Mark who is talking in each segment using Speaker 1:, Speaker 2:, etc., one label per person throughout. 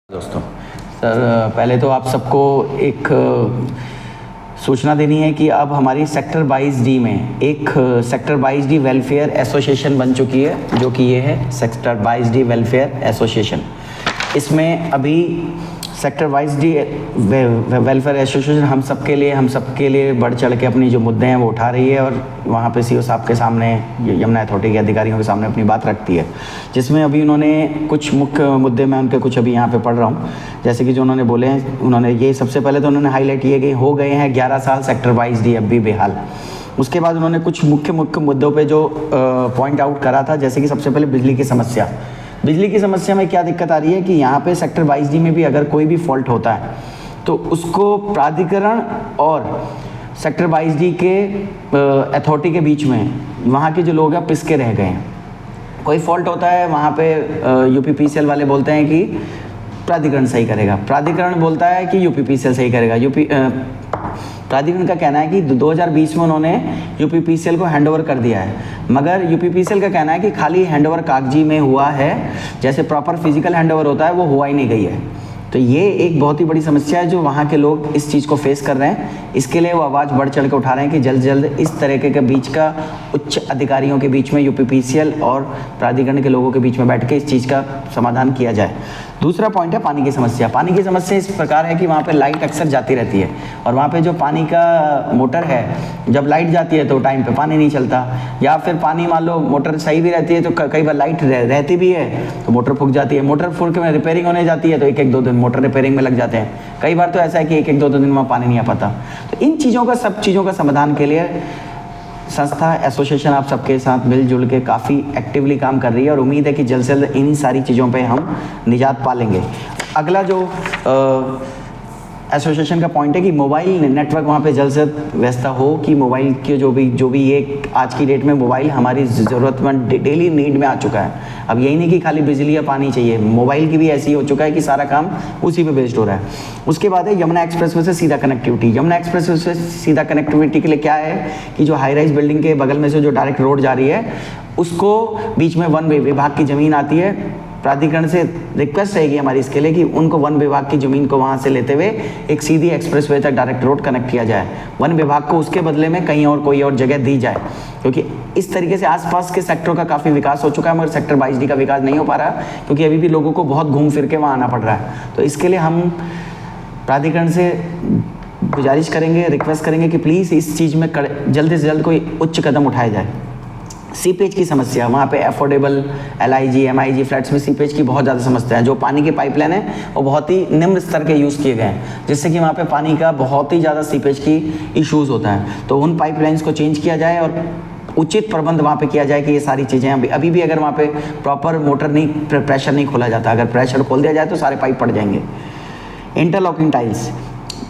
Speaker 1: दोस्तों, सर पहले तो आप सबको एक सूचना देनी है कि अब हमारी सेक्टर 22D में एक सेक्टर 22D वेलफेयर एसोसिएशन बन चुकी है, जो कि ये है सेक्टर 22D वेलफेयर एसोसिएशन। इसमें अभी सेक्टर 22D वेलफेयर एसोसिएशन हम सबके लिए बढ़ चढ़ के अपनी जो मुद्दे हैं वो उठा रही है और वहाँ पे सीओ साहब के सामने, यमुना अथॉरिटी के अधिकारियों के सामने अपनी बात रखती है, जिसमें अभी उन्होंने कुछ मुख्य मुद्दे मैं उनके कुछ अभी यहाँ पे पढ़ रहा हूँ। जैसे कि जो उन्होंने बोले हैं, उन्होंने ये सबसे पहले तो उन्होंने हाईलाइट किए कि हो गए हैं 11 साल सेक्टर 22D अब भी बेहाल। उसके बाद उन्होंने कुछ मुख्य मुद्दों पर जो पॉइंट आउट करा था, जैसे कि सबसे पहले बिजली की समस्या में क्या दिक्कत आ रही है कि यहाँ पे सेक्टर 22D में भी अगर कोई भी फॉल्ट होता है तो उसको प्राधिकरण और सेक्टर 22D के अथॉरिटी के बीच में वहाँ के जो लोग हैं पिसके रह गए हैं। कोई फॉल्ट होता है वहाँ पे यूपीपीसीएल वाले बोलते हैं कि प्राधिकरण सही करेगा, प्राधिकरण बोलता है कि यूपीपीसीएल सही करेगा। प्राधिकरण का कहना है कि 2020 में उन्होंने यूपीपीसीएल को हैंडओवर कर दिया है, मगर यूपीपीसीएल का कहना है कि खाली हैंडओवर कागजी में हुआ है, जैसे प्रॉपर फिजिकल हैंडओवर होता है वो हुआ ही नहीं गई है। तो ये एक बहुत ही बड़ी समस्या है जो वहाँ के लोग इस चीज़ को फेस कर रहे हैं। इसके लिए वो आवाज़ बढ़ चढ़ के उठा रहे हैं कि जल्द से जल्द इस तरीके के बीच का उच्च अधिकारियों के बीच में यूपीपीसीएल और प्राधिकरण के लोगों के बीच में बैठ के इस चीज़ का समाधान किया जाए। दूसरा पॉइंट है पानी की समस्या। पानी की समस्या इस प्रकार है कि वहाँ पे लाइट अक्सर जाती रहती है और वहाँ पे जो पानी का मोटर है, जब लाइट जाती है तो टाइम पे पानी नहीं चलता, या फिर पानी मान लो मोटर सही भी रहती है तो कई बार लाइट रहती भी है तो मोटर फूक जाती है। मोटर फूक में रिपेयरिंग होने जाती है तो एक दो दिन मोटर रिपेयरिंग में लग जाते हैं। कई बार तो ऐसा है कि एक दो दिन में पानी नहीं आ पाता। तो इन सब चीज़ों का समाधान के लिए संस्था एसोसिएशन आप सबके साथ मिलजुल के काफ़ी एक्टिवली काम कर रही है और उम्मीद है कि जल्द से जल्द इन सारी चीज़ों पे हम निजात पा लेंगे। अगला जो एसोसिएशन का पॉइंट है कि मोबाइल नेटवर्क वहाँ पे जल्द से जल्द व्यवस्था हो कि मोबाइल के जो भी ये आज की डेट में मोबाइल हमारी ज़रूरतमंद डेली नीड में आ चुका है। अब यही नहीं कि खाली बिजली या पानी चाहिए, मोबाइल की भी ऐसी हो चुका है कि सारा काम उसी पे बेस्ड हो रहा है। उसके बाद है यमुना एक्सप्रेसवे से सीधा कनेक्टिविटी। यमुना एक्सप्रेसवे से सीधा कनेक्टिविटी के लिए क्या है कि जो हाई राइज बिल्डिंग के बगल में से जो डायरेक्ट रोड जा रही है उसको बीच में वन विभाग की ज़मीन आती है। प्राधिकरण से रिक्वेस्ट रहेगी हमारी इसके लिए कि उनको वन विभाग की ज़मीन को वहाँ से लेते हुए एक सीधी एक्सप्रेसवे तक डायरेक्ट रोड कनेक्ट किया जाए। वन विभाग को उसके बदले में कहीं और कोई और जगह दी जाए, क्योंकि इस तरीके से आसपास के सेक्टरों का काफ़ी विकास हो चुका है मगर सेक्टर 22D का विकास नहीं हो पा रहा, क्योंकि अभी भी लोगों को बहुत घूम फिर के वहाँ आना पड़ रहा है। तो इसके लिए हम प्राधिकरण से गुजारिश करेंगे, रिक्वेस्ट करेंगे कि प्लीज़ इस चीज़ में जल्द से जल्द कोई उच्च कदम उठाया जाए। सीपेज की समस्या, वहाँ पे अफोर्डेबल LIG MIG फ्लैट्स में सीपेज की बहुत ज़्यादा समस्या है। जो पानी के पाइपलाइन है वो बहुत ही निम्न स्तर के यूज़ किए गए हैं, जिससे कि वहाँ पे पानी का बहुत ही ज़्यादा सीपेज की इश्यूज़ होता है। तो उन पाइपलाइंस को चेंज किया जाए और उचित प्रबंध वहाँ पे किया जाए कि ये सारी चीज़ें अभी भी अगर वहाँ पे प्रॉपर मोटर नहीं प्रेशर नहीं खोला जाता, अगर प्रेशर खोल दिया जाए तो सारे पाइप पड़ जाएंगे। इंटरलॉकिंग टाइल्स,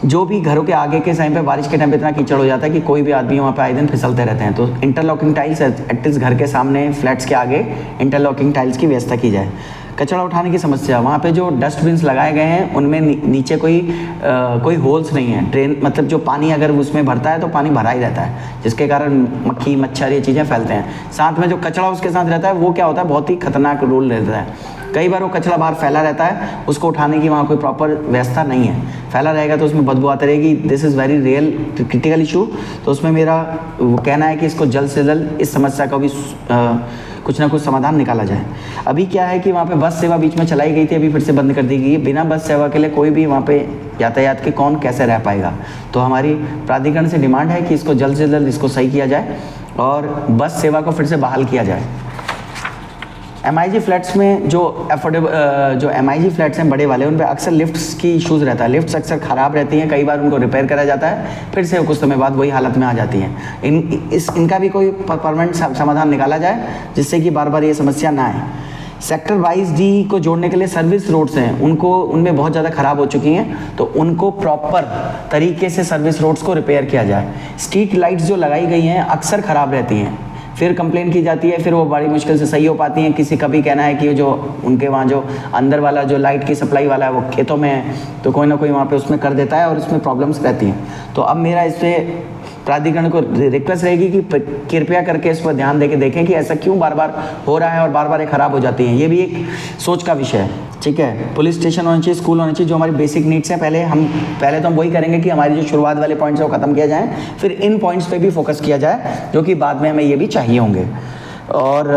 Speaker 1: जो भी घरों के आगे के टाइम पे बारिश के टाइम पे इतना कीचड़ हो जाता है कि कोई भी आदमी वहाँ पे आए दिन फिसलते रहते हैं, तो इंटरलॉकिंग टाइल्स एटलीस्ट घर के सामने फ्लैट्स के आगे इंटरलॉकिंग टाइल्स की व्यवस्था की जाए। कचरा उठाने की समस्या, वहाँ पे जो डस्टबिन्स लगाए गए हैं उनमें नीचे कोई होल्स नहीं है। ड्रेन मतलब जो पानी अगर उसमें भरता है तो पानी भरा ही रहता है, जिसके कारण मक्खी मच्छर ये चीज़ें फैलते हैं। साथ में जो कचरा उसके साथ रहता है वो क्या होता है, बहुत ही खतरनाक रोल रहता है। कई बार वो कचरा बाहर फैला रहता है, उसको उठाने की वहाँ कोई प्रॉपर व्यवस्था नहीं है। फैला रहेगा तो उसमें बदबू आती रहेगी। This is very real critical issue. तो उसमें मेरा वो कहना है कि इसको जल्द से जल्द इस समस्या का भी कुछ ना कुछ समाधान निकाला जाए। अभी क्या है कि वहाँ पे बस सेवा बीच में चलाई गई थी, अभी फिर से बंद कर दी गई है। बिना बस सेवा के लिए कोई भी वहाँ पे यातायात के कौन कैसे रह पाएगा। तो हमारी प्राधिकरण से डिमांड है कि इसको जल्द से जल्द इसको सही किया जाए और बस सेवा को फिर से बहाल किया जाए। MIG फ्लैट्स में जो MIG फ्लैट्स हैं बड़े वाले, उन पे अक्सर लिफ्ट्स की इश्यूज़ रहता है। लिफ्ट्स अक्सर ख़राब रहती हैं, कई बार उनको रिपेयर करा जाता है, फिर से कुछ समय बाद वही हालत में आ जाती हैं। इनका भी कोई परमानेंट समाधान निकाला जाए जिससे कि बार बार ये समस्या ना आए। सेक्टर 22D को जोड़ने के लिए सर्विस रोड्स हैं, उनमें बहुत ज़्यादा ख़राब हो चुकी हैं, तो उनको प्रॉपर तरीके से सर्विस रोड्स को रिपेयर किया जाए। स्ट्रीट लाइट्स जो लगाई गई हैं अक्सर ख़राब रहती हैं, फिर कंप्लेन की जाती है, फिर वो बड़ी मुश्किल से सही हो पाती हैं। किसी का भी कहना है कि जो उनके वहाँ जो अंदर वाला जो लाइट की सप्लाई वाला है वो खेतों में है, तो कोई ना कोई वहाँ पे उसमें कर देता है और उसमें प्रॉब्लम्स रहती हैं। तो अब मेरा इससे प्राधिकरण को रिक्वेस्ट रहेगी कि कृपया करके इस पर ध्यान देके देखें कि ऐसा क्यों बार बार हो रहा है और बार बार ये ख़राब हो जाती हैं। ये भी एक सोच का विषय है। ठीक है, पुलिस स्टेशन होना चाहिए, स्कूल होना चाहिए, जो हमारी बेसिक नीड्स हैं। पहले तो हम वही करेंगे कि हमारी जो शुरुआत वाले पॉइंट्स हैं वो ख़त्म किया जाए, फिर इन पॉइंट्स पे भी फोकस किया जाए जो कि बाद में हमें ये भी चाहिए होंगे। और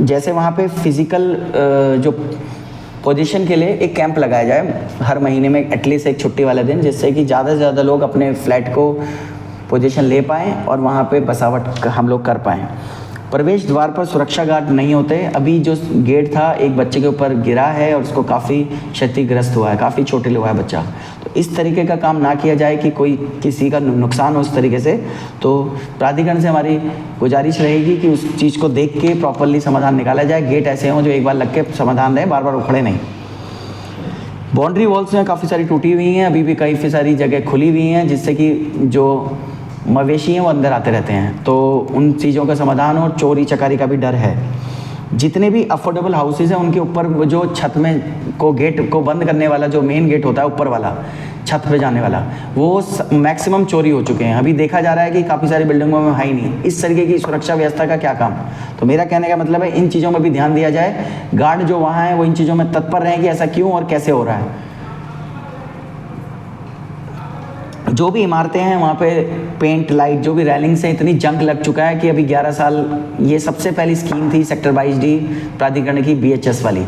Speaker 1: जैसे वहाँ पे फिज़िकल जो पोजीशन के लिए एक कैंप लगाया जाए हर महीने में एटलीस्ट एक छुट्टी वाले दिन, जिससे कि ज़्यादा से ज़्यादा लोग अपने फ्लैट को पोजीशन ले पाएँ और वहाँ पे बसावट हम लोग कर पाएँ। प्रवेश द्वार पर सुरक्षा गार्ड नहीं होते। अभी जो गेट था एक बच्चे के ऊपर गिरा है और उसको काफ़ी क्षतिग्रस्त हुआ है, काफ़ी चोटिल हुआ है बच्चा। तो इस तरीके का काम ना किया जाए कि कोई किसी का नुकसान हो उस तरीके से। तो प्राधिकरण से हमारी गुजारिश रहेगी कि उस चीज़ को देख के प्रॉपरली समाधान निकाला जाए। गेट ऐसे हों जो एक बार लग के समाधान रहे, बार बार उखड़े नहीं। बाउंड्री वॉल्स में काफ़ी सारी टूटी हुई हैं, अभी भी काफ़ी सारी जगह खुली हुई हैं, जिससे कि जो मवेशी हैं वो अंदर आते रहते हैं, तो उन चीज़ों का समाधान और चोरी चकारी का भी डर है। जितने भी अफोर्डेबल हाउसेज हैं उनके ऊपर जो छत में को गेट को बंद करने वाला जो मेन गेट होता है ऊपर वाला छत पे जाने वाला, वो मैक्सिमम चोरी हो चुके हैं। अभी देखा जा रहा है कि काफ़ी सारी बिल्डिंगों में है ही नहीं। इस तरीके की सुरक्षा व्यवस्था का क्या काम। तो मेरा कहने का मतलब है इन चीज़ों में भी ध्यान दिया जाए, गार्ड जो वहाँ हैं वो इन चीज़ों में तत्पर रहें कि ऐसा क्यों और कैसे हो रहा है। जो भी इमारतें हैं वहाँ पे पेंट लाइट जो भी रेलिंग से इतनी जंग लग चुका है कि अभी 11 साल, ये सबसे पहली स्कीम थी सेक्टर 22D प्राधिकरण की BHS वाली,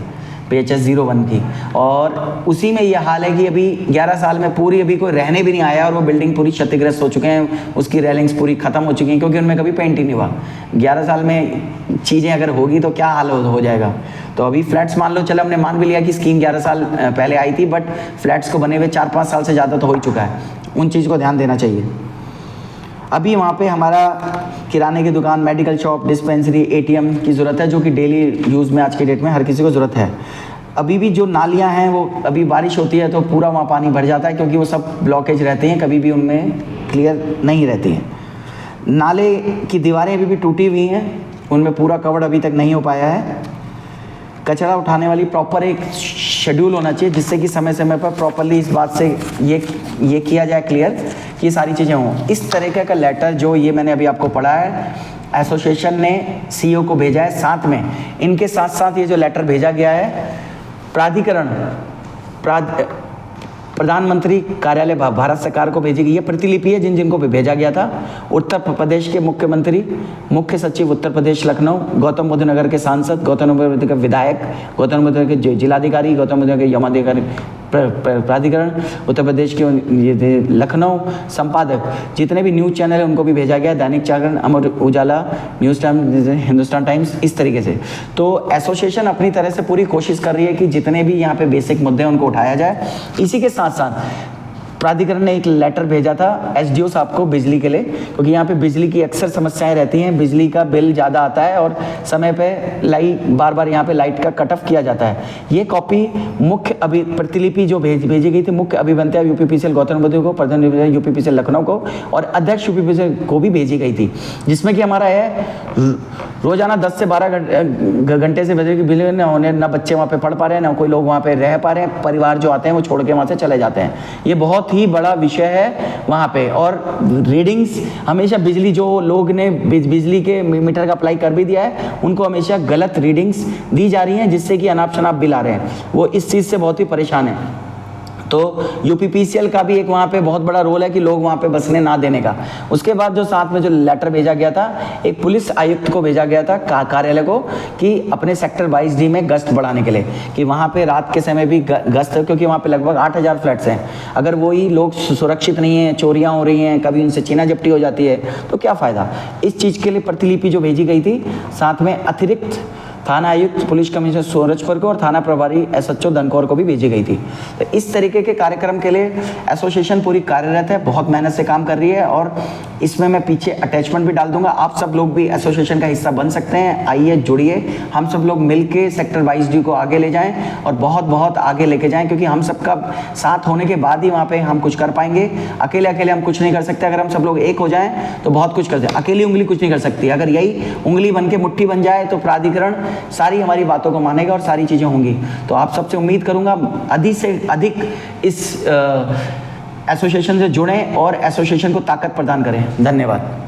Speaker 1: BHS 01 की, और उसी में ये हाल है कि अभी 11 साल में पूरी अभी कोई रहने भी नहीं आया और वो बिल्डिंग पूरी क्षतिग्रस्त हो चुके हैं, उसकी रेलिंग्स पूरी ख़त्म हो चुकी हैं क्योंकि उनमें कभी पेंट ही नहीं हुआ। 11 साल में चीज़ें अगर होगी तो क्या हाल हो जाएगा। तो अभी फ्लैट्स मान लो, चलो हमने मान भी लिया कि स्कीम 11 साल पहले आई थी, बट फ्लैट्स को बने हुए 4-5 साल से ज़्यादा तो हो ही चुका है। उन चीज़ को ध्यान देना चाहिए। अभी वहाँ पे हमारा किराने की दुकान, मेडिकल शॉप, डिस्पेंसरी, ATM की ज़रूरत है, जो कि डेली यूज़ में आज के डेट में हर किसी को ज़रूरत है। अभी भी जो नालियाँ हैं वो अभी बारिश होती है तो पूरा वहाँ पानी भर जाता है क्योंकि वो सब ब्लॉकेज रहते हैं, कभी भी उनमें क्लियर नहीं रहती हैं। नाले की दीवारें अभी भी टूटी हुई हैं, उनमें पूरा कवर अभी तक नहीं हो पाया है। कचरा उठाने वाली प्रॉपर एक शेड्यूल होना चाहिए जिससे कि समय समय पर प्रॉपरली इस बात से ये किया जाए क्लियर कि ये सारी चीज़ें हों। इस तरीके का लेटर जो ये मैंने अभी आपको पढ़ा है, एसोसिएशन ने CEO को भेजा है। साथ में इनके साथ साथ ये जो लेटर भेजा गया है प्राधिकरण प्रधानमंत्री कार्यालय भारत सरकार को भेजी गई है। प्रतिलिपि है जिनको भेजा गया था। उत्तर प्रदेश के मुख्यमंत्री, मुख्य सचिव उत्तर प्रदेश लखनऊ, गौतम बुद्ध नगर के सांसद, गौतम बुद्ध के विधायक, गौतम बुद्ध नगर के जिलाधिकारी, गौतम बुद्ध नगर के यमाधिकारी, प्राधिकरण उत्तर प्रदेश के ये लखनऊ, संपादक, जितने भी न्यूज़ चैनल है उनको भी भेजा गया। Dainik Jagran, Amar Ujala, news times, Hindustan times, इस तरीके से। तो एसोसिएशन अपनी तरह से पूरी कोशिश कर रही है कि जितने भी यहाँ पे बेसिक मुद्दे हैं उनको उठाया जाए। इसी के साथ साथ प्राधिकरण ने एक लेटर भेजा था SDO साहब को बिजली के लिए, क्योंकि यहाँ पे बिजली की अक्सर समस्याएं रहती हैं, बिजली का बिल ज़्यादा आता है और समय पे बार बार यहाँ पे लाइट का कट ऑफ किया जाता है। ये कॉपी मुख्य प्रतिलिपि जो भेजी गई थी मुख्य अभियंता UPPCL गौतम बुद्ध को, प्रधान UPPCL लखनऊ को और अध्यक्ष UPPCL को भी भेजी गई थी, जिसमें कि हमारा है रोजाना 10 से 12 घंटे से बिजली की बिल न होने, ना बच्चे वहाँ पे पढ़ पा रहे हैं, ना कोई लोग वहाँ पे रह पा रहे हैं, परिवार जो आते हैं वो छोड़ के वहाँ से चले जाते हैं। ये बहुत ही बड़ा विषय है वहाँ पे। और रीडिंग्स हमेशा बिजली जो लोग ने बिजली के मीटर का अप्लाई कर भी दिया है उनको हमेशा गलत रीडिंग्स दी जा रही हैं, जिससे कि अनाप शनाप बिल आ रहे हैं। वो इस चीज़ से बहुत ही परेशान है। तो UPPCL का भी एक वहाँ पे बहुत बड़ा रोल है कि लोग वहाँ पे बसने ना देने का। उसके बाद जो साथ में जो लेटर भेजा गया था, एक पुलिस आयुक्त को भेजा गया था कार्यालय को कि अपने सेक्टर 22D में गश्त बढ़ाने के लिए, कि वहाँ पे रात के समय भी गश्त, क्योंकि वहाँ पे लगभग 8000 फ्लैट्स हैं। अगर वही लोग सुरक्षित नहीं हैं, चोरियाँ हो रही हैं, कभी उनसे छीना झपटी हो जाती है तो क्या फ़ायदा। इस चीज़ के लिए प्रतिलिपि जो भेजी गई थी, साथ में अतिरिक्त थाना आयुक्त पुलिस कमिश्नर सूरजपुर को और थाना प्रभारी SHO धनकौर को भी भेजी गई थी। तो इस तरीके के कार्यक्रम के लिए एसोसिएशन पूरी कार्यरत है, बहुत मेहनत से काम कर रही है और इसमें मैं पीछे अटैचमेंट भी डाल दूंगा। आप सब लोग भी एसोसिएशन का हिस्सा बन सकते हैं। आइए जुड़िए, हम सब लोग मिलके सेक्टर 22D को आगे ले जाएं और बहुत बहुत आगे लेके जाएं, क्योंकि हम सबका साथ होने के बाद ही वहाँ पे हम कुछ कर पाएंगे। अकेले हम कुछ नहीं कर सकते। अगर हम सब लोग एक हो जाएं तो बहुत कुछ कर सकते। अकेली उंगली कुछ नहीं कर सकती। अगर यही उंगली बन के मुट्ठी बन जाए तो प्राधिकरण सारी हमारी बातों को मानेगा और सारी चीज़ें होंगी। तो आप सबसे उम्मीद करूंगा अधिक से अधिक इस एसोसिएशन से जुड़ें और एसोसिएशन को ताकत प्रदान करें। धन्यवाद।